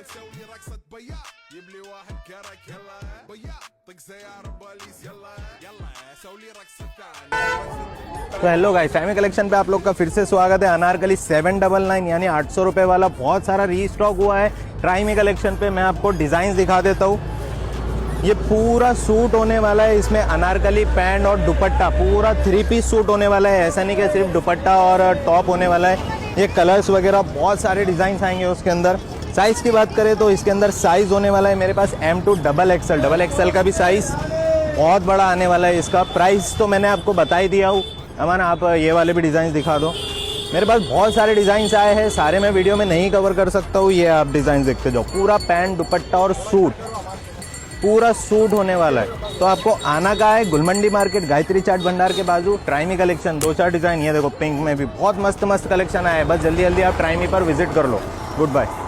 तो hello guys, फैमी collection पे आप लोग का फिर से स्वागत है। अनारकली 799 यानी 800 रुपये वाला बहुत सारा रीस्टॉक हुआ है ट्राई मी कलेक्शन पे। मैं आपको डिजाइन दिखा देता हूँ। ये पूरा सूट होने वाला है, इसमें अनारकली पैंट और दुपट्टा, पूरा 3 पीस सूट होने वाला है। ऐसा नहीं कि सिर्फ दुपट्टा और टॉप होने वाला है। ये कलर्स वगैरह बहुत सारे डिजाइन आएंगे उसके अंदर। साइज़ की बात करें तो इसके अंदर साइज़ होने वाला है मेरे पास M2 डबल एक्सएल का भी साइज़ बहुत बड़ा आने वाला है। इसका प्राइस तो मैंने आपको बता ही दिया हूँ। अमन, आप ये वाले भी डिज़ाइन दिखा दो। मेरे पास बहुत सारे डिज़ाइंस आए हैं, सारे मैं वीडियो में नहीं कवर कर सकता हूँ। ये आप डिज़ाइन देखते जाओ, पूरा पैंट दुपट्टा और सूट, पूरा सूट होने वाला है। तो आपको आना कहाँ है? गुलमंडी मार्केट, गायत्री चाट भंडार के बाजू, ट्राई मी कलेक्शन। 2-4 डिज़ाइन ये देखो, पिंक में भी बहुत मस्त मस्त कलेक्शन आया है। बस जल्दी जल्दी आप ट्राई मी पर विजिट कर लो। Good bye.